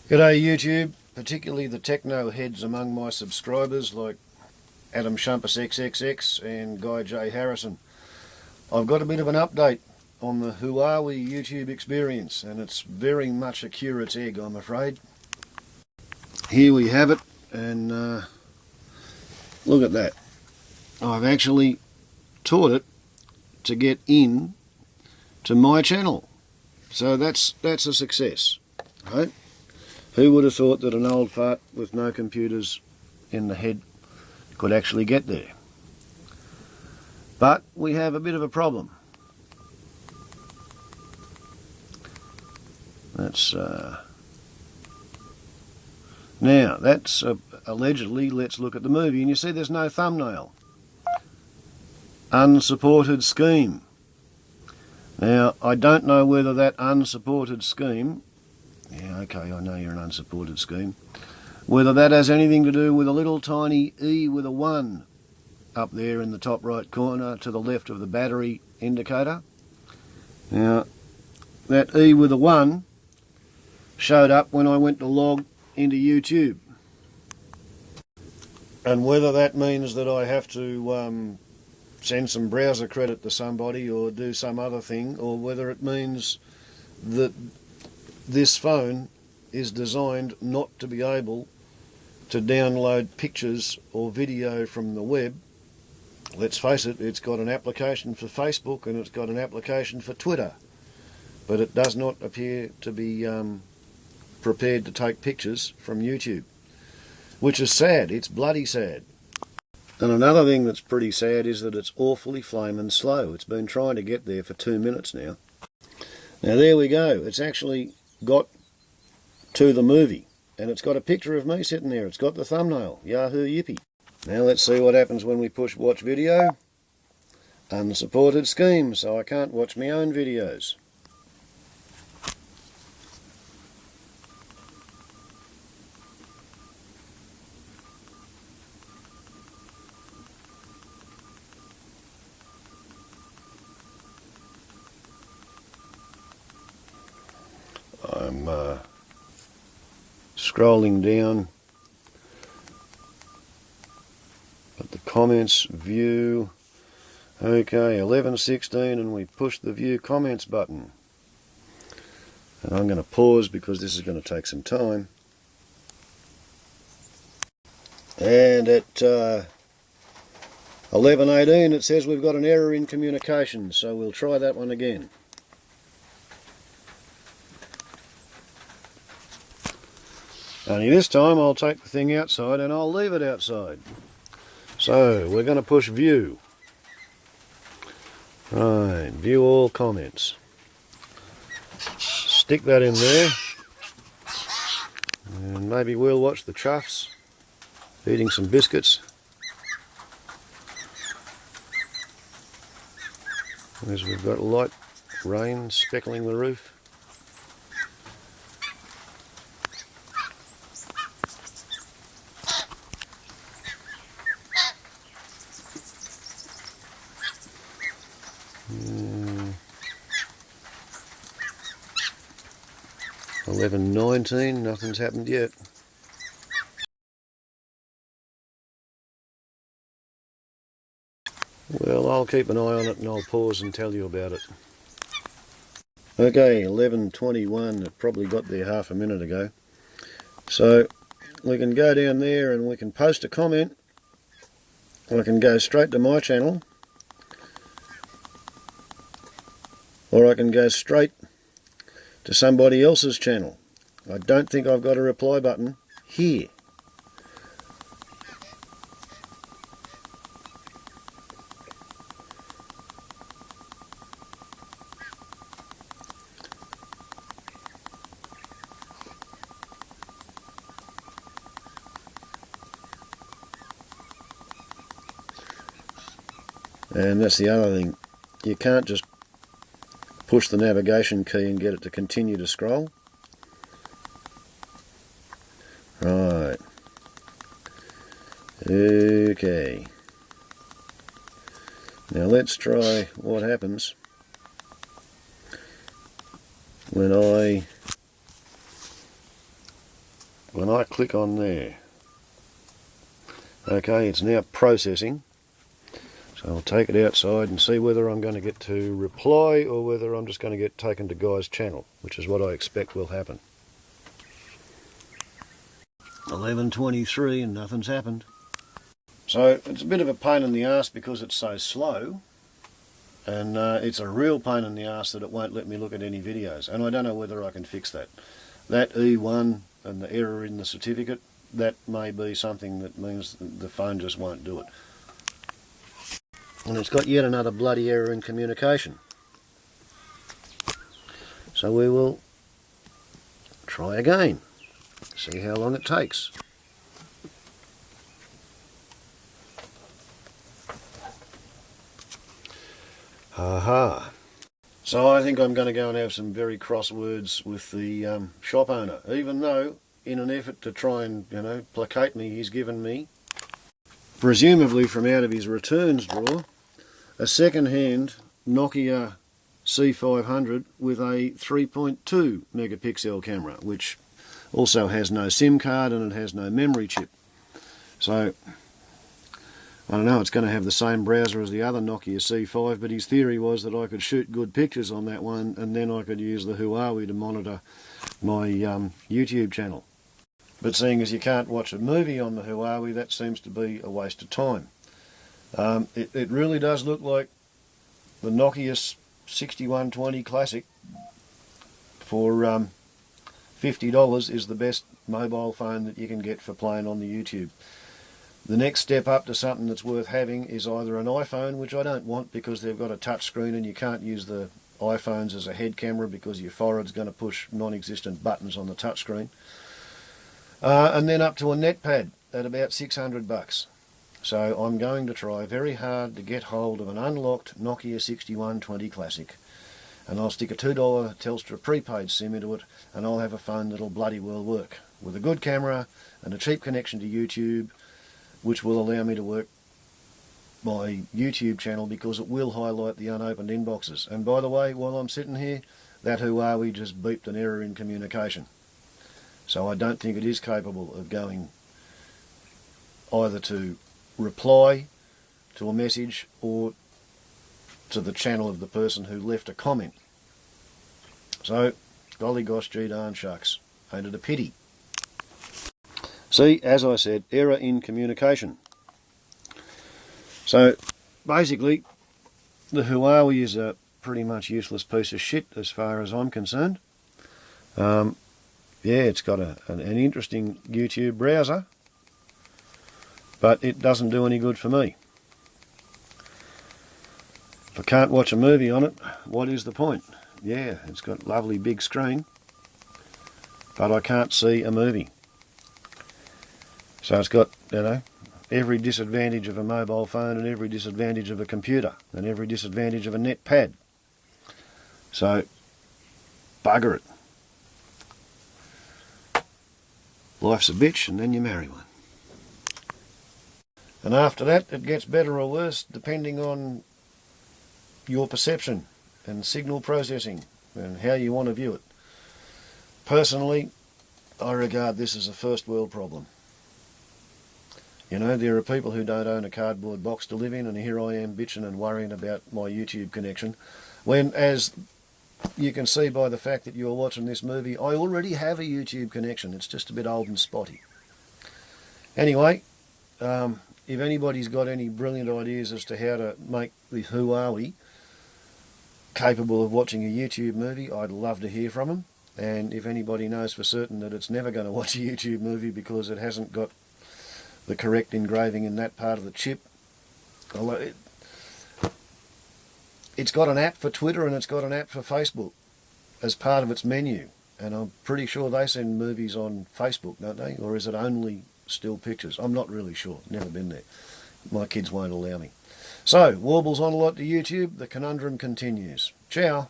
G'day YouTube, particularly the techno heads among my subscribers like Adam Shumpus XXX and Guy J Harrison. I've got a bit of an update on the Huawei YouTube experience, and it's very much a curate's egg, I'm afraid. Here we have it, and look at that. I've actually taught it to get in to my channel, so that's a success, right? Who would have thought that an old fart with no computers in the head could actually get there? But we have a bit of a problem. That's now that's allegedly. Let's look at the movie, and you see there's no thumbnail. Unsupported scheme. Now I don't know whether that unsupported scheme. Yeah, okay, I know you're an unsupported scheme. Whether that has anything to do with a little tiny E with a 1 up there in the top right corner to the left of the battery indicator. Now, that E with a 1 showed up when I went to log into YouTube. And whether that means that I have to send some browser credit to somebody or do some other thing, or whether it means that this phone is designed not to be able to download pictures or video from the web. Let's face it, it's got an application for Facebook and it's got an application for Twitter, but it does not appear to be prepared to take pictures from YouTube, which is sad. It's bloody sad. And another thing that's pretty sad is that it's awfully flaming slow. It's been trying to get there for 2 minutes now. Now there we go. It's actually got to the movie, and it's got a picture of me sitting there. It's got the thumbnail. Yahoo yippee. Now let's see what happens when we push watch video. Unsupported scheme, so I can't watch my own videos. I'm scrolling down at the comments, view. Okay, 11:16, and we push the view comments button. And I'm going to pause because this is going to take some time. And at 11:18 it says we've got an error in communication, so we'll try that one again. Only this time I'll take the thing outside and I'll leave it outside. So we're going to push view. Right, view all comments. Stick that in there. And maybe we'll watch the chuffs eating some biscuits. As we've got light rain speckling the roof. Mm. 11:19, nothing's happened yet. Well, I'll keep an eye on it and I'll pause and tell you about it. Okay, 11:21, it probably got there half a minute ago. So we can go down there and we can post a comment. I can go straight to my channel, or I can go straight to somebody else's channel. I don't think I've got a reply button here. And that's the other thing. You can't just push the navigation key and get it to continue to scroll. Right. Okay. Now let's try what happens when I when I click on there, okay, it's now processing. So I'll take it outside and see whether I'm going to get to reply or whether I'm just going to get taken to Guy's channel, which is what I expect will happen. 11:23 and nothing's happened. So it's a bit of a pain in the arse because it's so slow, and it's a real pain in the arse that it won't let me look at any videos, and I don't know whether I can fix that. That E1 and the error in the certificate, that may be something that means the phone just won't do it. And it's got yet another bloody error in communication. So we will try again, see how long it takes. Aha. So I think I'm going to go and have some very cross words with the shop owner, even though in an effort to try and, placate me, he's given me, presumably from out of his returns drawer, a second-hand Nokia C5-00 with a 3.2 megapixel camera, which also has no SIM card and it has no memory chip. So, I don't know, it's going to have the same browser as the other Nokia C5, but his theory was that I could shoot good pictures on that one and then I could use the Huawei to monitor my YouTube channel. But seeing as you can't watch a movie on the Huawei, that seems to be a waste of time. It really does look like the Nokia 6120 Classic for $50 is the best mobile phone that you can get for playing on the YouTube. The next step up to something that's worth having is either an iPhone, which I don't want because they've got a touch screen and you can't use the iPhones as a head camera because your forehead's going to push non-existent buttons on the touch screen. And then up to a netpad at about $600. So I'm going to try very hard to get hold of an unlocked Nokia 6120 Classic, and I'll stick a $2 Telstra prepaid SIM into it, and I'll have a phone that'll bloody well work, with a good camera and a cheap connection to YouTube, which will allow me to work my YouTube channel because it will highlight the unopened inboxes. And by the way, while I'm sitting here, that Huawei just beeped an error in communication. So I don't think it is capable of going either to reply to a message or to the channel of the person who left a comment. So, golly gosh gee darn shucks, ain't it a pity? See, as I said, error in communication. So, basically, the Huawei is a pretty much useless piece of shit as far as I'm concerned. Yeah, it's got an interesting YouTube browser, but it doesn't do any good for me. If I can't watch a movie on it, what is the point? Yeah, it's got a lovely big screen, but I can't see a movie. So it's got, every disadvantage of a mobile phone and every disadvantage of a computer and every disadvantage of a net pad. So, bugger it. Life's a bitch and then you marry one. And after that, it gets better or worse depending on your perception and signal processing and how you want to view it. Personally, I regard this as a first world problem. There are people who don't own a cardboard box to live in, and here I am bitching and worrying about my YouTube connection, when, as you can see by the fact that you're watching this movie, I already have a YouTube connection. It's just a bit old and spotty. Anyway, if anybody's got any brilliant ideas as to how to make the Huawei capable of watching a YouTube movie, I'd love to hear from them. And if anybody knows for certain that it's never going to watch a YouTube movie because it hasn't got the correct engraving in that part of the chip, it's got an app for Twitter and it's got an app for Facebook as part of its menu. And I'm pretty sure they send movies on Facebook, don't they? Or is it only still pictures? I'm not really sure. Never been there. My kids won't allow me. So, warbles on a lot to YouTube. The conundrum continues. Ciao.